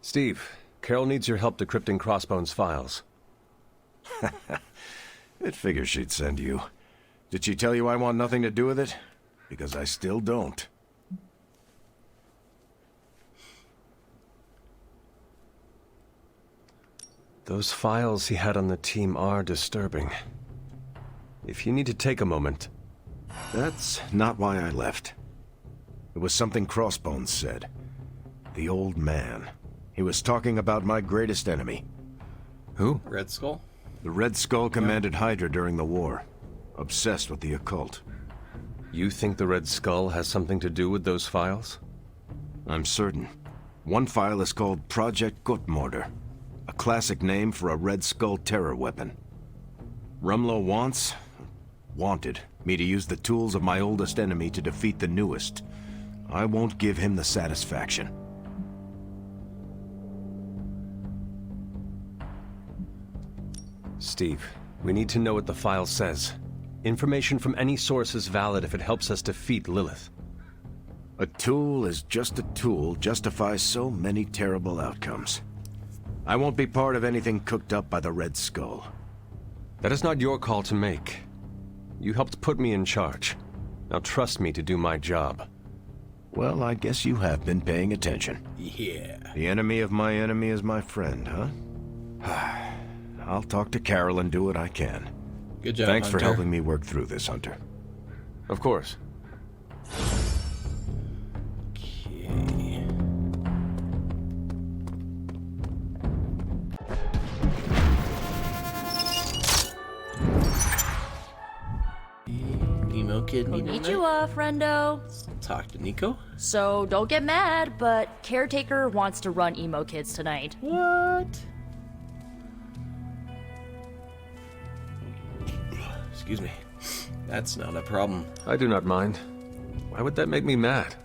Steve, Carol needs your help decrypting Crossbone's files. It figures she'd send you. Did she tell you I want nothing to do with it? Because I still don't. Those files he had on the team are disturbing. If you need to take a moment... That's not why I left. It was something Crossbones said. The old man. He was talking about my greatest enemy. Who? Red Skull? The Red Skull commanded Hydra during the war. Obsessed with the occult. You think the Red Skull has something to do with those files? I'm certain. One file is called Project Gutmorder, a classic name for a Red Skull terror weapon. Rumlow wanted me to use the tools of my oldest enemy to defeat the newest. I won't give him the satisfaction. Steve, we need to know what the file says. Information from any source is valid if it helps us defeat Lilith. A tool is just a tool justifies so many terrible outcomes. I won't be part of anything cooked up by the Red Skull. That is not your call to make. You helped put me in charge. Now trust me to do my job. Well, I guess you have been paying attention. Yeah. The enemy of my enemy is my friend, huh? I'll talk to Carol and do what I can. Good job, Thanks for Hunter. helping me work through this, Hunter. Of course. Okay. Emo kid need Konnichiwa, friendo. talk to Nico? So don't get mad, but Caretaker wants to run Emo Kids tonight. What? Excuse me. That's not a problem. I do not mind. Why would that make me mad?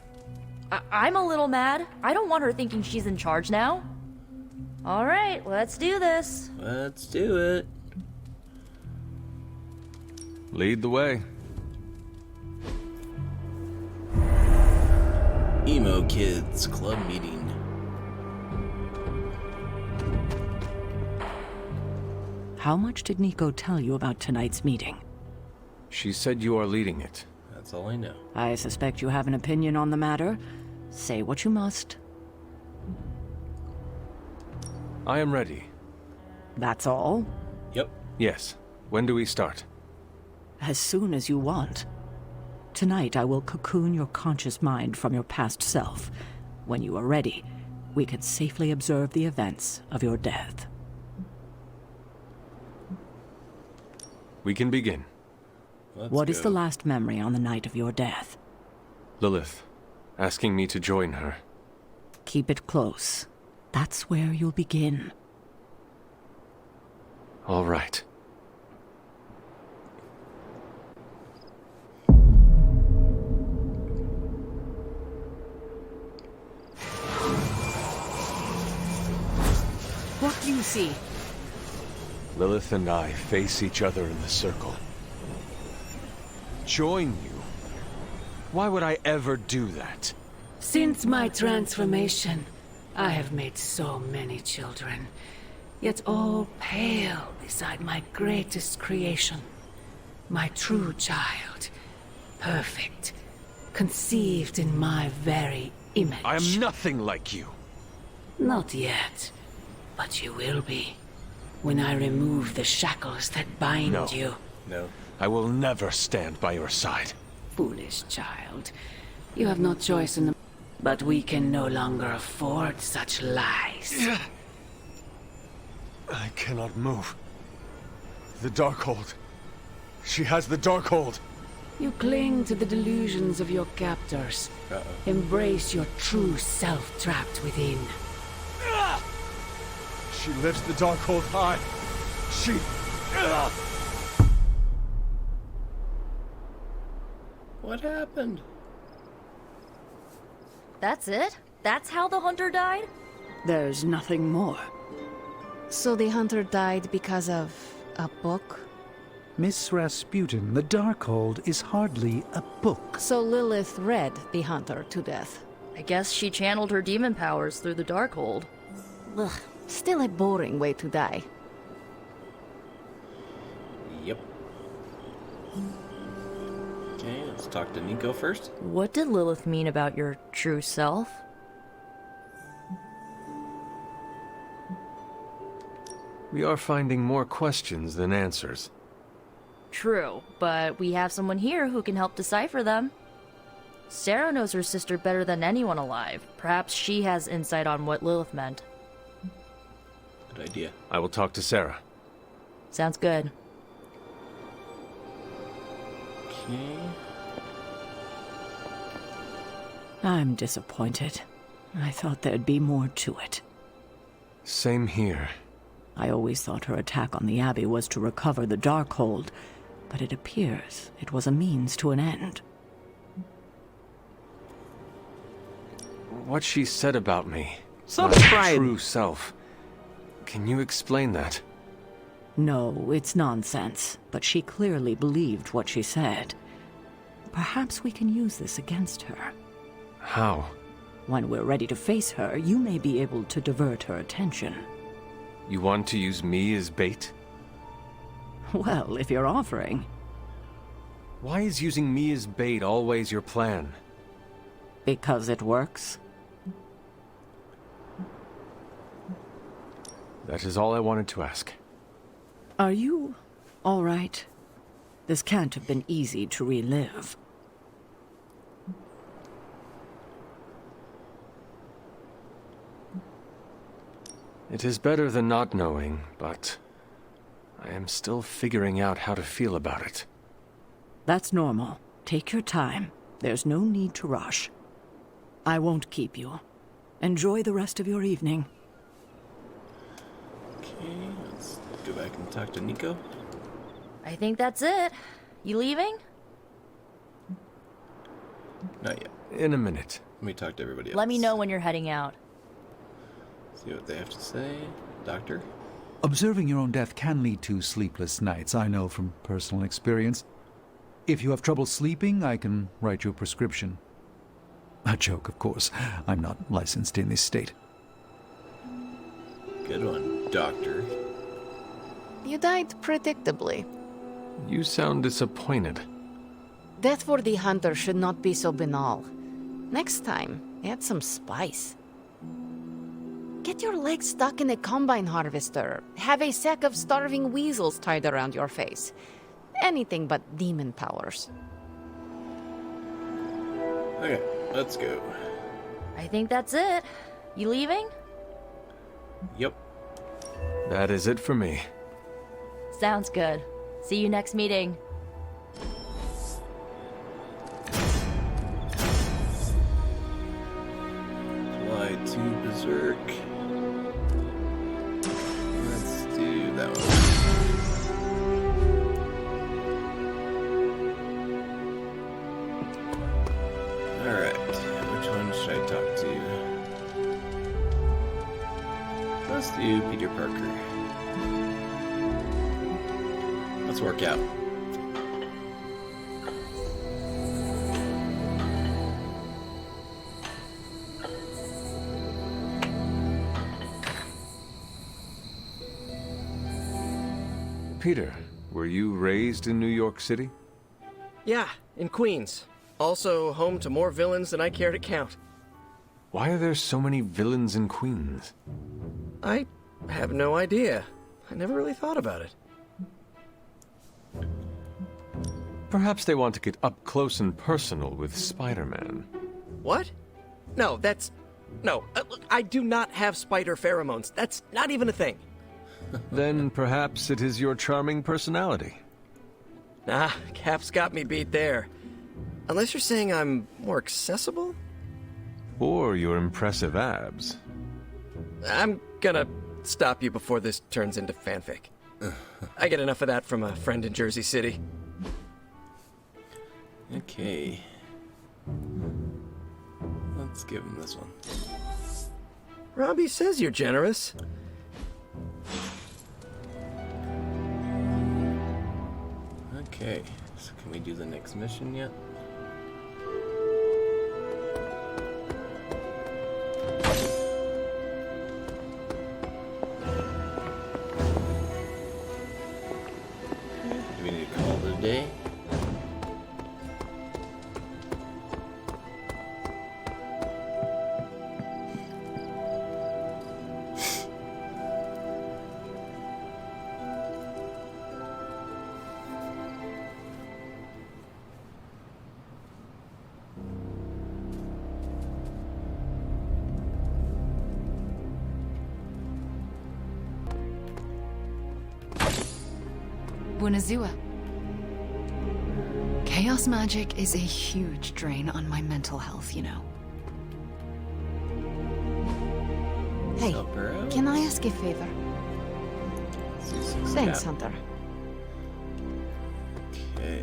I'm a little mad. I don't want her thinking she's in charge now. All right, let's do this. Let's do it. Lead the way. Emo Kids Club meeting. How much did Nico tell you about tonight's meeting? She said you are leading it. That's all I know. I suspect you have an opinion on the matter. Say what you must. I am ready. That's all? Yep. Yes. When do we start? As soon as you want. Tonight I will cocoon your conscious mind from your past self. When you are ready, we can safely observe the events of your death. We can begin. What is the last memory on the night of your death? Lilith, asking me to join her. Keep it close. That's where you'll begin. All right. What do you see? Lilith and I face each other in the circle. Join you? Why would I ever do that? Since my transformation, I have made so many children, yet all pale beside my greatest creation. My true child, perfect, conceived in my very image. I am nothing like you. Not yet, but you will be, when I remove the shackles that bind No. you. No. I will never stand by your side. Foolish child, you have no choice in the... But we can no longer afford such lies. I cannot move. The Darkhold. She has the Darkhold. You cling to the delusions of your captors. Embrace your true self trapped within. She lifts the Darkhold high. She... What happened? That's it? That's how the hunter died? There's nothing more. So the hunter died because of a book? Miss Rasputin, the Darkhold is hardly a book. So Lilith read the hunter to death. I guess she channeled her demon powers through the Darkhold. Ugh, still a boring way to die. Yep. Okay, let's talk to Nico first. What did Lilith mean about your true self? We are finding more questions than answers. True, but we have someone here who can help decipher them. Sarah knows her sister better than anyone alive. Perhaps she has insight on what Lilith meant. Good idea. I will talk to Sarah. Sounds good. Okay. I'm disappointed. I thought there'd be more to it. Same here. I always thought her attack on the Abbey was to recover the Darkhold, but it appears it was a means to an end. What she said about me. Stop my crying. true self. Can you explain that? No, it's nonsense, but she clearly believed what she said. Perhaps we can use this against her. How? When we're ready to face her, you may be able to divert her attention. You want to use me as bait? Well, if you're offering. Why is using me as bait always your plan? Because it works. That is all I wanted to ask. Are you all right? This can't have been easy to relive. It is better than not knowing, but I am still figuring out how to feel about it. That's normal. Take your time. There's no need to rush. I won't keep you. Enjoy the rest of your evening. Okay, let's go back and talk to Nico. I think that's it. You leaving? Not yet. In a minute. Let me talk to everybody else. Let me know when you're heading out. See what they have to say. Doctor? Observing your own death can lead to sleepless nights, I know from personal experience. If you have trouble sleeping, I can write you a prescription. A joke, of course. I'm not licensed in this state. Good one, Doctor. You died predictably. You sound disappointed. Death for the hunter should not be so banal. Next time, add some spice. Get your legs stuck in a combine harvester. Have a sack of starving weasels tied around your face. Anything but demon powers. Okay, let's go. I think that's it. You leaving? Yep. That is it for me. Sounds good. See you next meeting. Fly to Berserk. Let's do that one. Alright, which one should I talk to? Let's do Peter Parker. Let's work out. Peter, were you raised in New York City? Yeah, in Queens. Also home to more villains than I care to count. Why are there so many villains in Queens? I have no idea. I never really thought about it. Perhaps they want to get up close and personal with Spider-Man. What? No, that's... No, I do not have spider pheromones. That's not even a thing. Then perhaps it is your charming personality. Nah, Cap's got me beat there. Unless you're saying I'm more accessible? Or your impressive abs. I'm gonna stop you before this turns into fanfic. I get enough of that from a friend in Jersey City. Okay. Let's give him this one. Robbie says you're generous. Okay, so can we do the next mission yet? Bunazua. Chaos magic is a huge drain on my mental health, you know. Hey, What's up, bro? can I ask a favor? Thanks, Yeah. Hunter. Okay.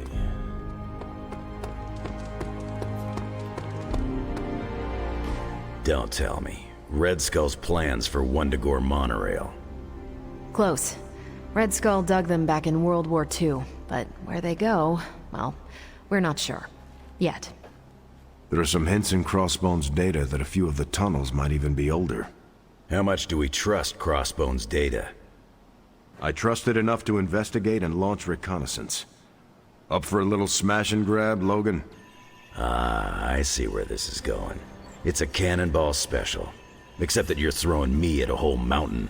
Don't tell me. Red Skull's plans for Wundagore monorail. Close. Red Skull dug them back in World War II, but where they go, well, we're not sure. Yet. There are some hints in Crossbone's data that a few of the tunnels might even be older. How much do we trust Crossbone's data? I trust it enough to investigate and launch reconnaissance. Up for a little smash and grab, Logan? Ah, I see where this is going. It's a cannonball special. Except that you're throwing me at a whole mountain.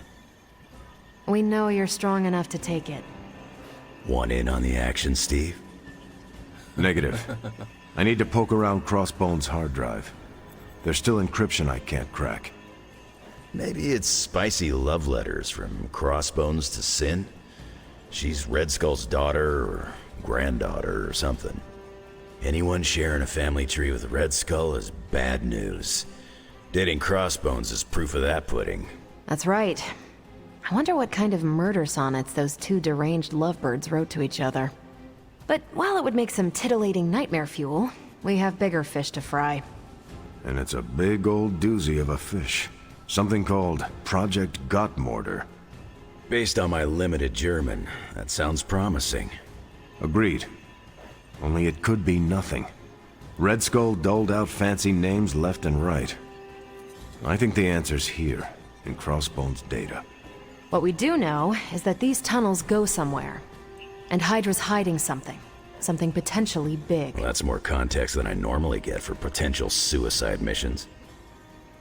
We know you're strong enough to take it. Want in on the action, Steve? Negative. I need to poke around Crossbone's hard drive. There's still encryption I can't crack. Maybe it's spicy love letters from Crossbones to Sin? She's Red Skull's daughter or granddaughter or something. Anyone sharing a family tree with Red Skull is bad news. Dating Crossbones is proof of that pudding. That's right. I wonder what kind of murder sonnets those two deranged lovebirds wrote to each other. But while it would make some titillating nightmare fuel, we have bigger fish to fry. And it's a big old doozy of a fish. Something called Project Gottmorder. Based on my limited German, that sounds promising. Agreed. Only it could be nothing. Red Skull doled out fancy names left and right. I think the answer's here, in Crossbone's data. What we do know is that these tunnels go somewhere. And Hydra's hiding something. Something potentially big. Well, that's more context than I normally get for potential suicide missions.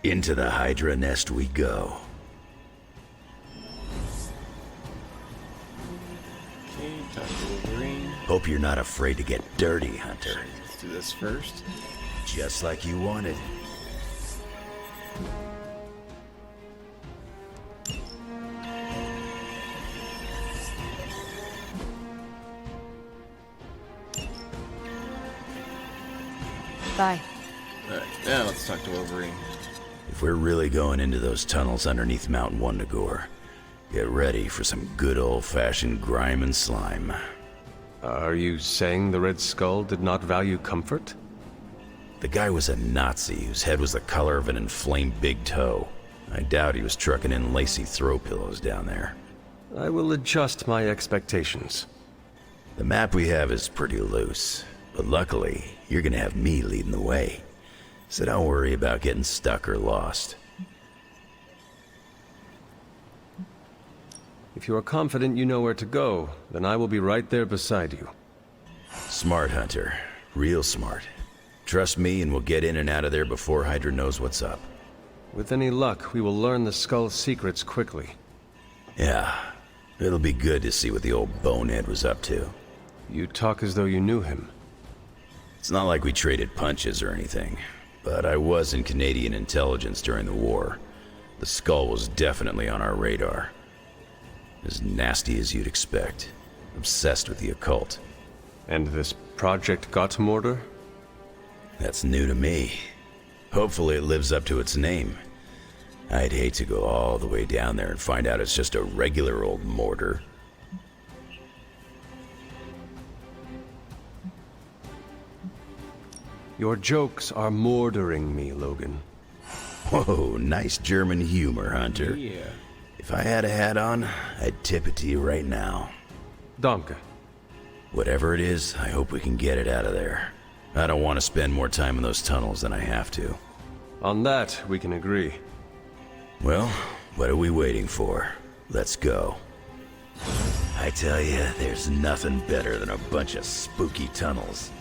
Into the Hydra nest we go. Okay, talk to Wolverine. Hope you're not afraid to get dirty, Hunter. Let's do this first. Just like you wanted. Bye. Alright, now let's talk to Wolverine. If we're really going into those tunnels underneath Mount Wundagore, get ready for some good old-fashioned grime and slime. Are you saying the Red Skull did not value comfort? The guy was a Nazi whose head was the color of an inflamed big toe. I doubt he was trucking in lacy throw pillows down there. I will adjust my expectations. The map we have is pretty loose, but luckily, you're gonna have me leading the way. So don't worry about getting stuck or lost. If you are confident you know where to go, then I will be right there beside you. Smart, Hunter. Real smart. Trust me and we'll get in and out of there before Hydra knows what's up. With any luck, we will learn the Skull's secrets quickly. Yeah, it'll be good to see what the old bonehead was up to. You talk as though you knew him. It's not like we traded punches or anything, but I was in Canadian intelligence during the war. The Skull was definitely on our radar. As nasty as you'd expect. Obsessed with the occult. And this Project Gottmorder? That's new to me. Hopefully it lives up to its name. I'd hate to go all the way down there and find out it's just a regular old mortar. Your jokes are mordering me, Logan. Whoa, nice German humor, Hunter. Yeah. If I had a hat on, I'd tip it to you right now. Danke. Whatever it is, I hope we can get it out of there. I don't want to spend more time in those tunnels than I have to. On that, we can agree. Well, what are we waiting for? Let's go. I tell you, there's nothing better than a bunch of spooky tunnels.